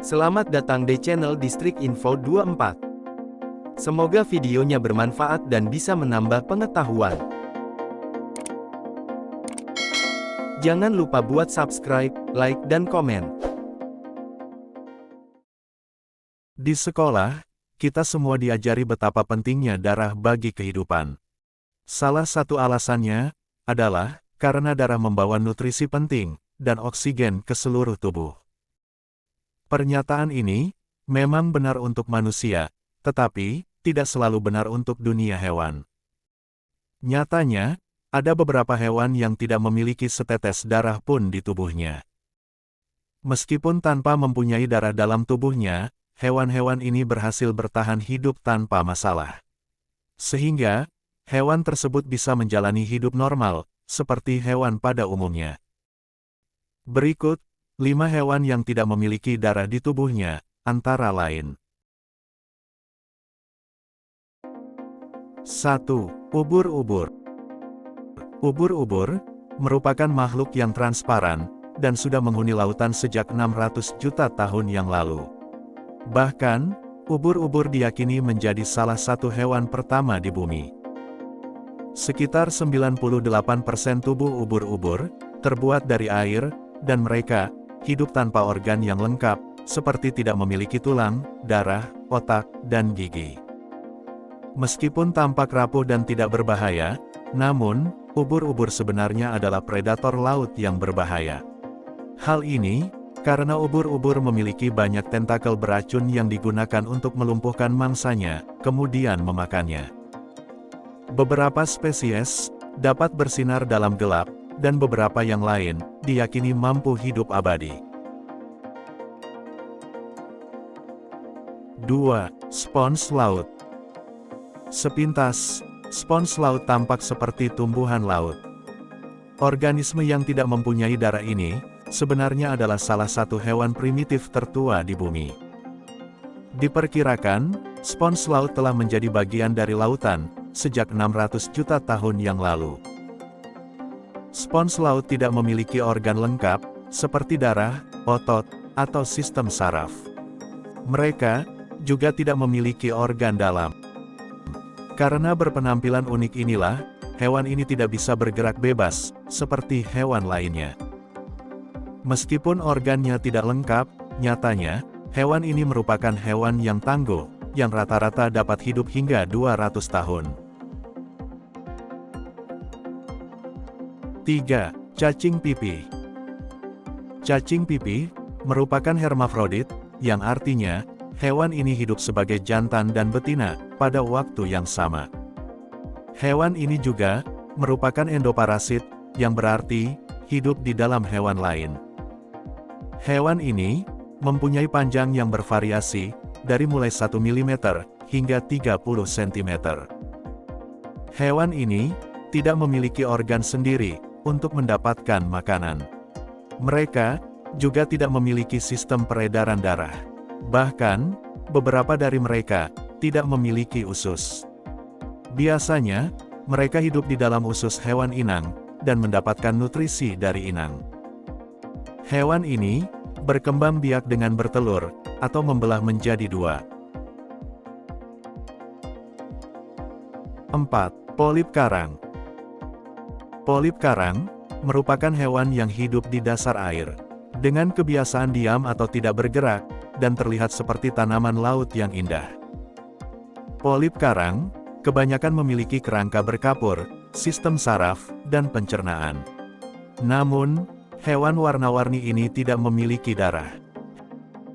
Selamat datang di channel Distrik Info 24. Semoga videonya bermanfaat dan bisa menambah pengetahuan. Jangan lupa buat subscribe, like, dan komen. Di sekolah, kita semua diajari betapa pentingnya darah bagi kehidupan. Salah satu alasannya adalah karena darah membawa nutrisi penting dan oksigen ke seluruh tubuh. Pernyataan ini memang benar untuk manusia, tetapi tidak selalu benar untuk dunia hewan. Nyatanya, ada beberapa hewan yang tidak memiliki setetes darah pun di tubuhnya. Meskipun tanpa mempunyai darah dalam tubuhnya, hewan-hewan ini berhasil bertahan hidup tanpa masalah. Sehingga, hewan tersebut bisa menjalani hidup normal, seperti hewan pada umumnya. Berikut 5 hewan yang tidak memiliki darah di tubuhnya, antara lain. 1. Ubur-ubur. Ubur-ubur merupakan makhluk yang transparan dan sudah menghuni lautan sejak 600 juta tahun yang lalu. Bahkan, ubur-ubur diyakini menjadi salah satu hewan pertama di bumi. Sekitar 98% tubuh ubur-ubur terbuat dari air, dan mereka hidup tanpa organ yang lengkap, seperti tidak memiliki tulang, darah, otak, dan gigi. Meskipun tampak rapuh dan tidak berbahaya, namun, ubur-ubur sebenarnya adalah predator laut yang berbahaya. Hal ini, karena ubur-ubur memiliki banyak tentakel beracun yang digunakan untuk melumpuhkan mangsanya, kemudian memakannya. Beberapa spesies dapat bersinar dalam gelap, dan beberapa yang lain diyakini mampu hidup abadi. 2. Spons laut. Sepintas, spons laut tampak seperti tumbuhan laut. Organisme yang tidak mempunyai darah ini, sebenarnya adalah salah satu hewan primitif tertua di bumi. Diperkirakan, spons laut telah menjadi bagian dari lautan sejak 600 juta tahun yang lalu. Spons laut tidak memiliki organ lengkap, seperti darah, otot, atau sistem saraf. Mereka juga tidak memiliki organ dalam. Karena berpenampilan unik inilah, hewan ini tidak bisa bergerak bebas, seperti hewan lainnya. Meskipun organnya tidak lengkap, nyatanya, hewan ini merupakan hewan yang tangguh, yang rata-rata dapat hidup hingga 200 tahun. 3. Cacing pipih. Cacing pipih merupakan hermafrodit, yang artinya, hewan ini hidup sebagai jantan dan betina pada waktu yang sama. Hewan ini juga merupakan endoparasit, yang berarti hidup di dalam hewan lain. Hewan ini mempunyai panjang yang bervariasi, dari mulai 1 mm hingga 30 cm. Hewan ini tidak memiliki organ sendiri untuk mendapatkan makanan. Mereka juga tidak memiliki sistem peredaran darah. Bahkan, beberapa dari mereka tidak memiliki usus. Biasanya, mereka hidup di dalam usus hewan inang, dan mendapatkan nutrisi dari inang. Hewan ini berkembang biak dengan bertelur, atau membelah menjadi 2. 4. Polip karang. Polip karang merupakan hewan yang hidup di dasar air, dengan kebiasaan diam atau tidak bergerak, dan terlihat seperti tanaman laut yang indah. Polip karang kebanyakan memiliki kerangka berkapur, sistem saraf, dan pencernaan. Namun, hewan warna-warni ini tidak memiliki darah.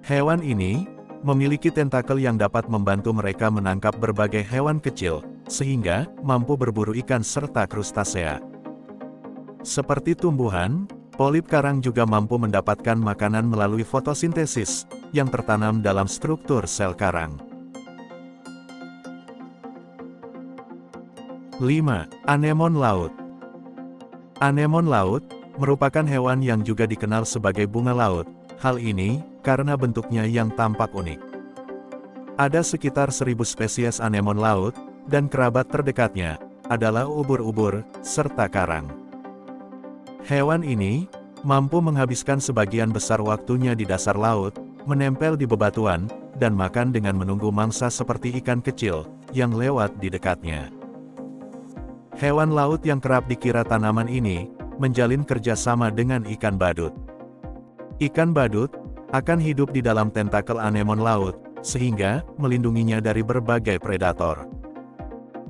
Hewan ini memiliki tentakel yang dapat membantu mereka menangkap berbagai hewan kecil, sehingga mampu berburu ikan serta krustasea. Seperti tumbuhan, polip karang juga mampu mendapatkan makanan melalui fotosintesis, yang tertanam dalam struktur sel karang. 5. Anemon laut. Anemon laut merupakan hewan yang juga dikenal sebagai bunga laut. Hal ini karena bentuknya yang tampak unik. Ada sekitar 1000 spesies anemon laut, dan kerabat terdekatnya adalah ubur-ubur serta karang. Hewan ini mampu menghabiskan sebagian besar waktunya di dasar laut, menempel di bebatuan, dan makan dengan menunggu mangsa seperti ikan kecil yang lewat di dekatnya. Hewan laut yang kerap dikira tanaman ini menjalin kerjasama dengan ikan badut. Ikan badut akan hidup di dalam tentakel anemon laut, sehingga melindunginya dari berbagai predator.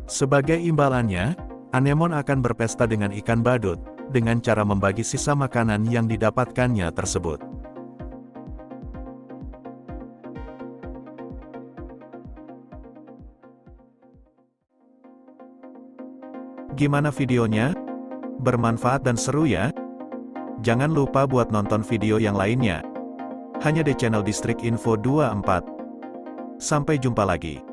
Sebagai imbalannya, anemon akan berpesta dengan ikan badut, dengan cara membagi sisa makanan yang didapatkannya tersebut. Gimana videonya? Bermanfaat dan seru ya? Jangan lupa buat nonton video yang lainnya. Hanya di channel Distrik Info 24. Sampai jumpa lagi.